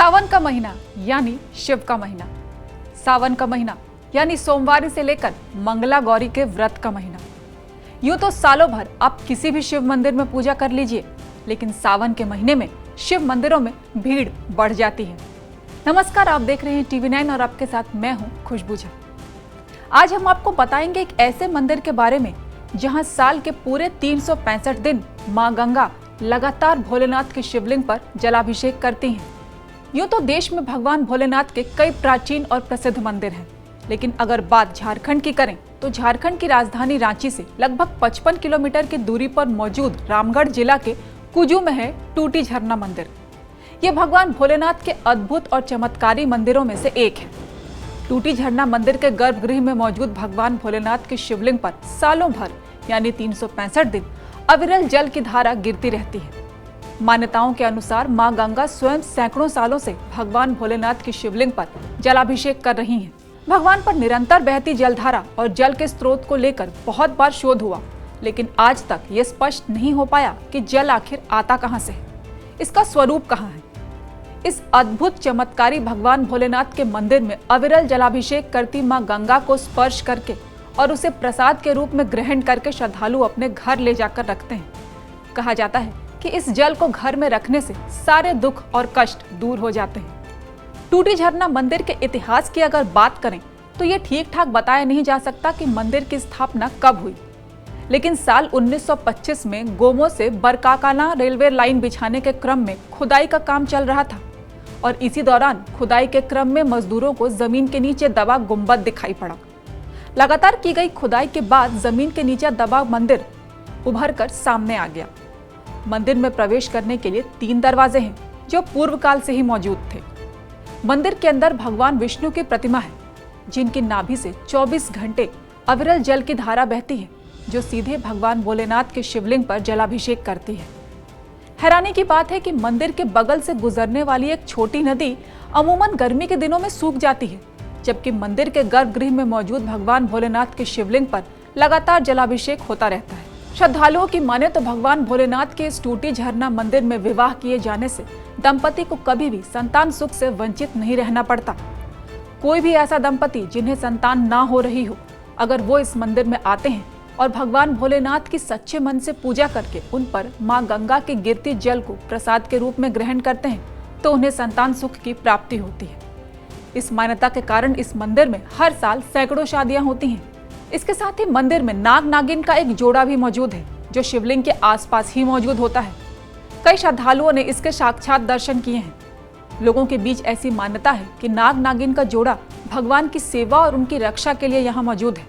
सावन का महीना यानी शिव का महीना। सावन का महीना यानी सोमवार से लेकर मंगला गौरी के व्रत का महीना। यूं तो सालों भर आप किसी भी शिव मंदिर में पूजा कर लीजिए, लेकिन सावन के महीने में शिव मंदिरों में भीड़ बढ़ जाती है। नमस्कार, आप देख रहे हैं TV9 और आपके साथ मैं हूं खुशबू झा। आज हम आपको बताएंगे एक ऐसे मंदिर के बारे में जहां साल के पूरे 365 दिन मां गंगा लगातार भोलेनाथ के शिवलिंग पर जलाभिषेक करती हैं। यूं तो देश में भगवान भोलेनाथ के कई प्राचीन और प्रसिद्ध मंदिर हैं, लेकिन अगर बात झारखंड की करें तो झारखंड की राजधानी रांची से लगभग 55 किलोमीटर की दूरी पर मौजूद रामगढ़ जिला के कुजू में है टूटी झरना मंदिर। ये भगवान भोलेनाथ के अद्भुत और चमत्कारी मंदिरों में से एक है। टूटी झरना मंदिर के गर्भगृह में मौजूद भगवान भोलेनाथ के शिवलिंग पर सालों भर यानी 365 दिन अविरल जल की धारा गिरती रहती है। मान्यताओं के अनुसार मां गंगा स्वयं सैकड़ों सालों से भगवान भोलेनाथ की शिवलिंग पर जलाभिषेक कर रही हैं। भगवान पर निरंतर बहती जलधारा और जल के स्रोत को लेकर बहुत बार शोध हुआ, लेकिन आज तक ये स्पष्ट नहीं हो पाया कि जल आखिर आता कहां से है, इसका स्वरूप कहां है। इस अद्भुत चमत्कारी भगवान भोलेनाथ के मंदिर में अविरल जलाभिषेक करती मां गंगा को स्पर्श करके और उसे प्रसाद के रूप में ग्रहण करके श्रद्धालु अपने घर ले जाकर रखते हैं। कहा जाता है कि इस जल को घर में रखने से सारे दुख और कष्ट दूर हो जाते हैं। टूटी झरना मंदिर के इतिहास की अगर बात करें तो ये ठीक ठाक बताया नहीं जा सकता कि मंदिर की स्थापना कब हुई, लेकिन साल 1925 में गोमो से बरकाकाना रेलवे लाइन बिछाने के क्रम में खुदाई का काम चल रहा था और इसी दौरान खुदाई के क्रम में मजदूरों को जमीन के नीचे दबा गुंबद दिखाई पड़ा। लगातार की गई खुदाई के बाद जमीन के नीचे दबा मंदिर उभर कर सामने आ गया। मंदिर में प्रवेश करने के लिए 3 दरवाजे हैं जो पूर्व काल से ही मौजूद थे। मंदिर के अंदर भगवान विष्णु की प्रतिमा है, जिनकी नाभि से 24 घंटे अविरल जल की धारा बहती है, जो सीधे भगवान भोलेनाथ के शिवलिंग पर जलाभिषेक करती है। हैरानी की बात है कि मंदिर के बगल से गुजरने वाली एक छोटी नदी अमूमन गर्मी के दिनों में सूख जाती है, जबकि मंदिर के गर्भगृह में मौजूद भगवान भोलेनाथ के शिवलिंग पर लगातार जलाभिषेक होता रहता है। श्रद्धालुओं की माने तो भगवान भोलेनाथ के इस टूटी झरना मंदिर में विवाह किए जाने से दंपति को कभी भी संतान सुख से वंचित नहीं रहना पड़ता। कोई भी ऐसा दंपति जिन्हें संतान ना हो रही हो, अगर वो इस मंदिर में आते हैं और भगवान भोलेनाथ की सच्चे मन से पूजा करके उन पर मां गंगा के गिरती जल को प्रसाद के रूप में ग्रहण करते हैं, तो उन्हें संतान सुख की प्राप्ति होती है। इस मान्यता के कारण इस मंदिर में हर साल सैकड़ों शादियां होती हैं। इसके साथ ही मंदिर में नाग नागिन का एक जोड़ा भी मौजूद है, जो शिवलिंग के आसपास ही मौजूद होता है। कई श्रद्धालुओं ने इसके साक्षात दर्शन किए हैं। लोगों के बीच ऐसी मान्यता है कि नाग नागिन का जोड़ा भगवान की सेवा और उनकी रक्षा के लिए यहाँ मौजूद है।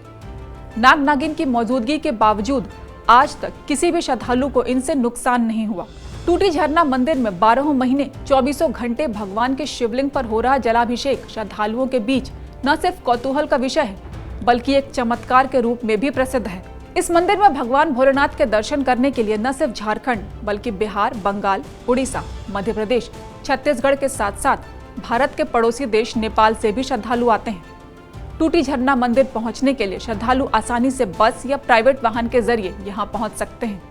नाग नागिन की मौजूदगी के बावजूद आज तक किसी भी श्रद्धालु को इनसे नुकसान नहीं हुआ। टूटी झरना मंदिर में 12 महीने 24 घंटे भगवान के शिवलिंग पर हो रहा जलाभिषेक श्रद्धालुओं के बीच न सिर्फ कौतूहल का विषय है, बल्कि एक चमत्कार के रूप में भी प्रसिद्ध है। इस मंदिर में भगवान भोलेनाथ के दर्शन करने के लिए न सिर्फ झारखंड बल्कि बिहार, बंगाल, उड़ीसा, मध्य प्रदेश, छत्तीसगढ़ के साथ साथ भारत के पड़ोसी देश नेपाल से भी श्रद्धालु आते हैं। टूटी झरना मंदिर पहुंचने के लिए श्रद्धालु आसानी से बस या प्राइवेट वाहन के जरिए यहाँ पहुंच सकते हैं।